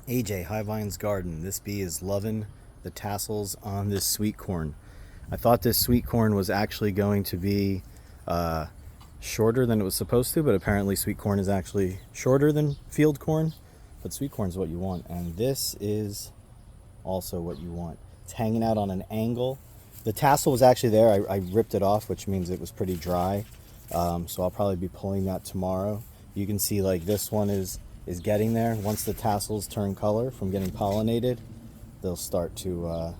AJ Highvine's garden. This bee is loving the tassels on this sweet corn. I thought this sweet corn was actually going to be uh, shorter than it was supposed to, but apparently sweet corn is actually shorter than field corn. But sweet corn is what you want, and this is also what you want. It's hanging out on an angle. The tassel was actually there. I ripped it off, which means it was pretty dry. So I'll probably be pulling that tomorrow. You can see like this one is getting there. Once the tassels turn color from getting pollinated, they'll start to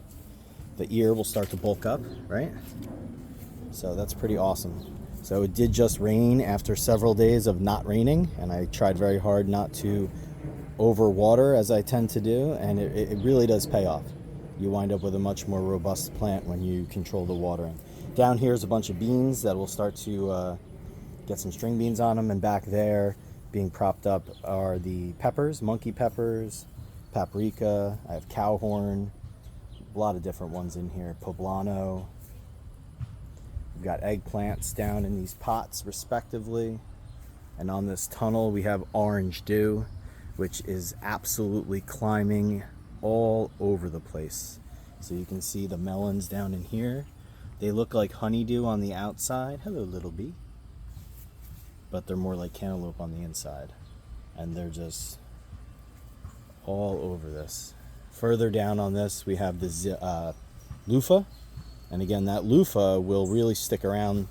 the ear will start to bulk up, right? So that's pretty awesome. So it did just rain after several days of not raining, and I tried very hard not to overwater as I tend to do, and it really does pay off. You wind up with a much more robust plant when you control the watering. Down here is a bunch of beans that will start to get some string beans on them, and back there being propped up are the peppers, monkey peppers, paprika. I have cowhorn, a lot of different ones in here, poblano. We've got eggplants down in these pots respectively. And on this tunnel we have orange dew, which is absolutely climbing all over the place. So you can see the melons down in here. They look like honeydew on the outside. Hello, little bee. But they're more like cantaloupe on the inside. And they're just all over this. Further down on this, we have the loofah. And again, that loofah will really stick around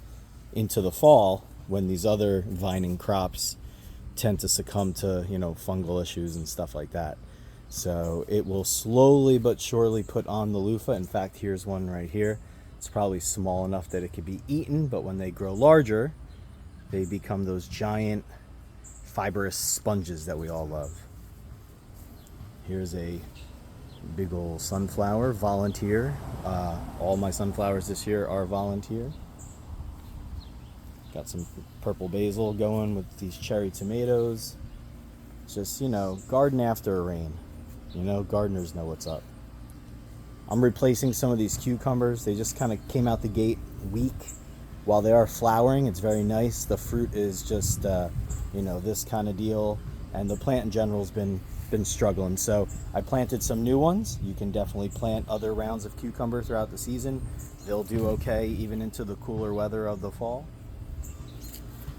into the fall when these other vining crops tend to succumb to, fungal issues and stuff like that. So it will slowly but surely put on the loofah. In fact, here's one right here. It's probably small enough that it could be eaten, but when they grow larger, they become those giant fibrous sponges that we all love. Here's a big old sunflower, volunteer. All my sunflowers this year are volunteer. Got some purple basil going with these cherry tomatoes. Just, garden after a rain. Gardeners know what's up. I'm replacing some of these cucumbers. They just kind of came out the gate weak. While they are flowering, it's very nice. The fruit is just, this kind of deal. And the plant in general has been struggling. So I planted some new ones. You can definitely plant other rounds of cucumber throughout the season. They'll do okay even into the cooler weather of the fall.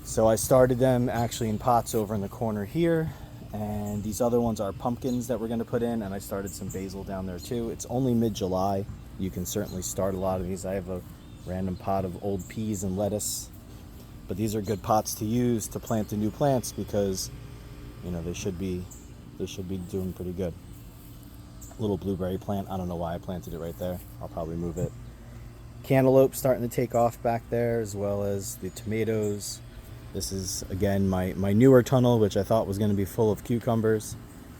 So I started them actually in pots over in the corner here. And these other ones are pumpkins that we're going to put in. And I started some basil down there too. It's only mid-July. You can certainly start a lot of these. I have a random pot of old peas and lettuce. But these are good pots to use to plant the new plants because, they should be doing pretty good. Little blueberry plant. I don't know why I planted it right there. I'll probably move it. Cantaloupe starting to take off back there, as well as the tomatoes. This is, again, my newer tunnel, which I thought was going to be full of cucumbers.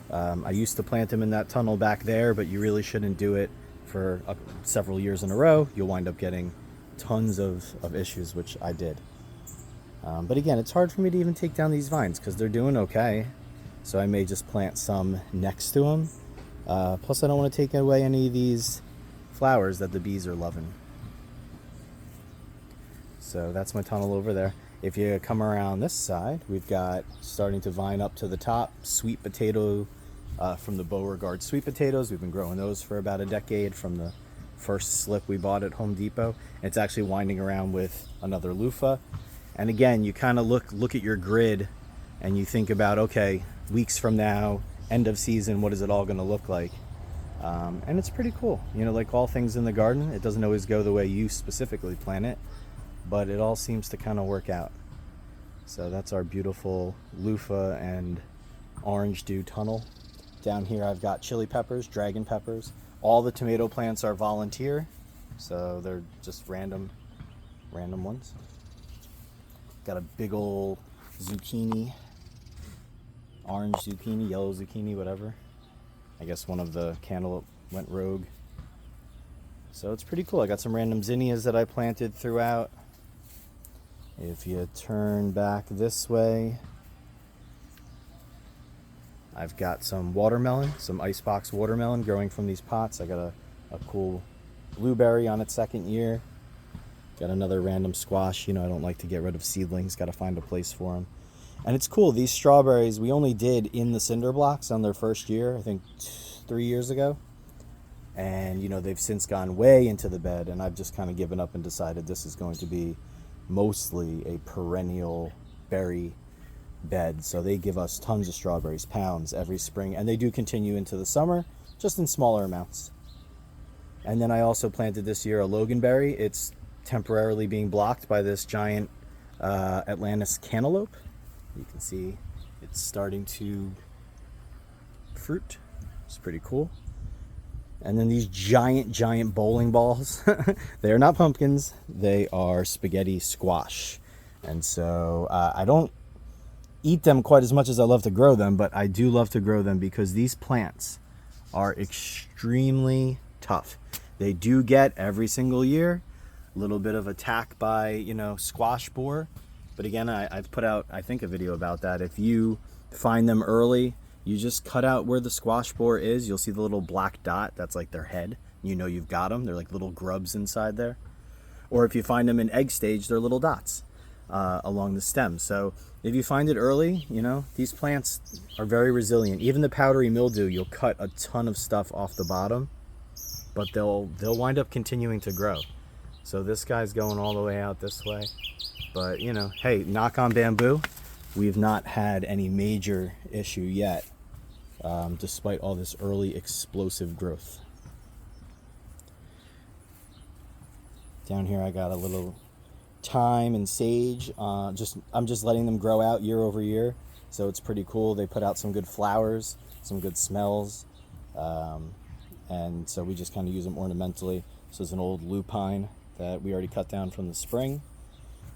I used to plant them in that tunnel back there, but you really shouldn't do it for several years in a row. You'll wind up getting tons of issues, which I did. But again, it's hard for me to even take down these vines because they're doing okay. So I may just plant some next to them. Plus, I don't want to take away any of these flowers that the bees are loving. So that's my tunnel over there. If you come around this side, we've got starting to vine up to the top, sweet potato from the Beauregard sweet potatoes. We've been growing those for about a decade from the first slip we bought at Home Depot. And it's actually winding around with another loofah. And again, you kind of look at your grid and you think about, okay, weeks from now, end of season, what is it all going to look like? And it's pretty cool. Like all things in the garden, it doesn't always go the way you specifically plan it, but it all seems to kind of work out. So that's our beautiful loofah and orange dew tunnel. Down here I've got chili peppers, dragon peppers. All the tomato plants are volunteer, so they're just random ones. Got a big old zucchini, orange zucchini, yellow zucchini, whatever. I guess one of the cantaloupe went rogue. So it's pretty cool. I got some random zinnias that I planted throughout. If you turn back this way, I've got some watermelon, some icebox watermelon growing from these pots. I got a cool blueberry on its second year. Got another random squash. I don't like to get rid of seedlings. Got to find a place for them. And it's cool, these strawberries we only did in the cinder blocks on their first year, I think 3 years ago. And, you know, they've since gone way into the bed, and I've just kind of given up and decided this is going to be mostly a perennial berry bed. So they give us tons of strawberries, pounds every spring, and they do continue into the summer, just in smaller amounts. And then I also planted this year a loganberry. It's temporarily being blocked by this giant Atlantis cantaloupe. You can see it's starting to fruit. It's pretty cool. And then these giant bowling balls. They are not pumpkins. They are spaghetti squash. And so I don't eat them quite as much as I love to grow them, but I do love to grow them because these plants are extremely tough. They do get every single year a little bit of attack by, you know, squash borer. But again, I've put out, I think, a video about that. If you find them early, you just cut out where the squash borer is. You'll see the little black dot. That's like their head. You know you've got them. They're like little grubs inside there. Or if you find them in egg stage, they're little dots along the stem. So if you find it early, you know, these plants are very resilient. Even the powdery mildew, you'll cut a ton of stuff off the bottom, but they'll wind up continuing to grow. So this guy's going all the way out this way. But, you know, hey, knock on bamboo, we've not had any major issue yet, despite all this early explosive growth. Down here I got a little thyme and sage. I'm just letting them grow out year over year, so it's pretty cool. They put out some good flowers, some good smells, and so we just kind of use them ornamentally. This is an old lupine that we already cut down from the spring.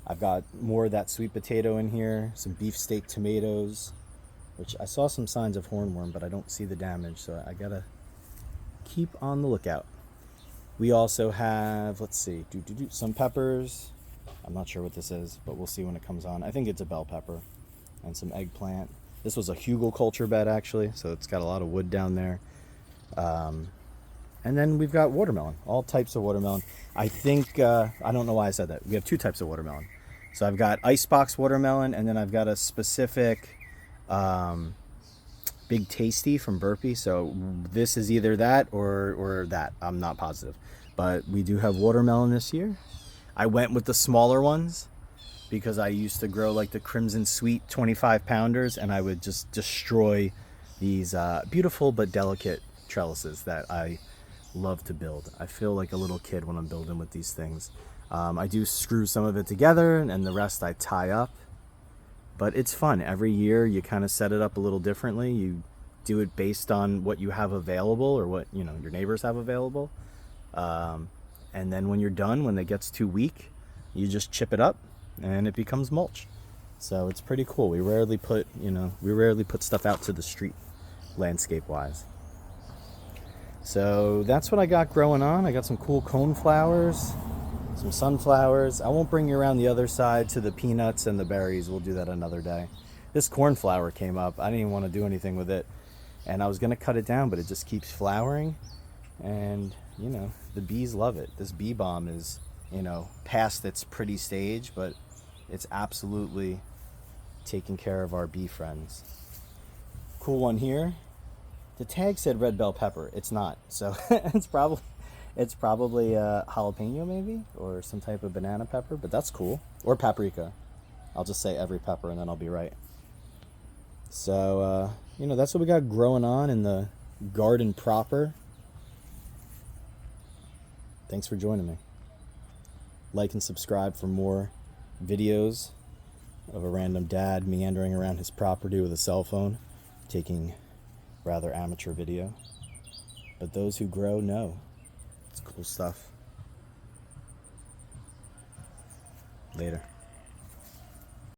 I've got more of that sweet potato in here, some beefsteak tomatoes, which I saw some signs of hornworm, but I don't see the damage, so I gotta keep on the lookout. We also have, let's see, some peppers. I'm not sure what this is, but we'll see when it comes on. I think it's a bell pepper, and some eggplant. This was a hugelkultur bed, actually, so it's got a lot of wood down there. And then we've got watermelon, all types of watermelon. I think, I don't know why I said that. We have two types of watermelon. So I've got icebox watermelon, and then I've got a specific Big Tasty from Burpee. So this is either that or that. I'm not positive. But we do have watermelon this year. I went with the smaller ones because I used to grow like the Crimson Sweet 25 pounders, and I would just destroy these beautiful but delicate trellises that I love to build. I feel like a little kid when I'm building with these things. I do screw some of it together, and the rest I tie up, but it's fun. Every year you kind of set it up a little differently. You do it based on what you have available or what, you know, your neighbors have available, and then when you're done, when it gets too weak, you just chip it up and it becomes mulch. So it's pretty cool. We rarely put stuff out to the street landscape wise. So that's what I got growing on. I got some cool cone flowers, some sunflowers. I won't bring you around the other side to the peanuts and the berries. We'll do that another day. This cornflower came up. I didn't even want to do anything with it, and I was going to cut it down, but it just keeps flowering, and, you know, the bees love it. This bee balm is, you know, past its pretty stage, but it's absolutely taking care of our bee friends. Cool one here. The tag said red bell pepper. It's not. So it's probably jalapeno maybe, or some type of banana pepper, but that's cool. Or paprika. I'll just say every pepper and then I'll be right. So, you know, that's what we got growing on in the garden proper. Thanks for joining me. Like and subscribe for more videos of a random dad meandering around his property with a cell phone, taking rather amateur video. But those who grow know. It's cool stuff. Later.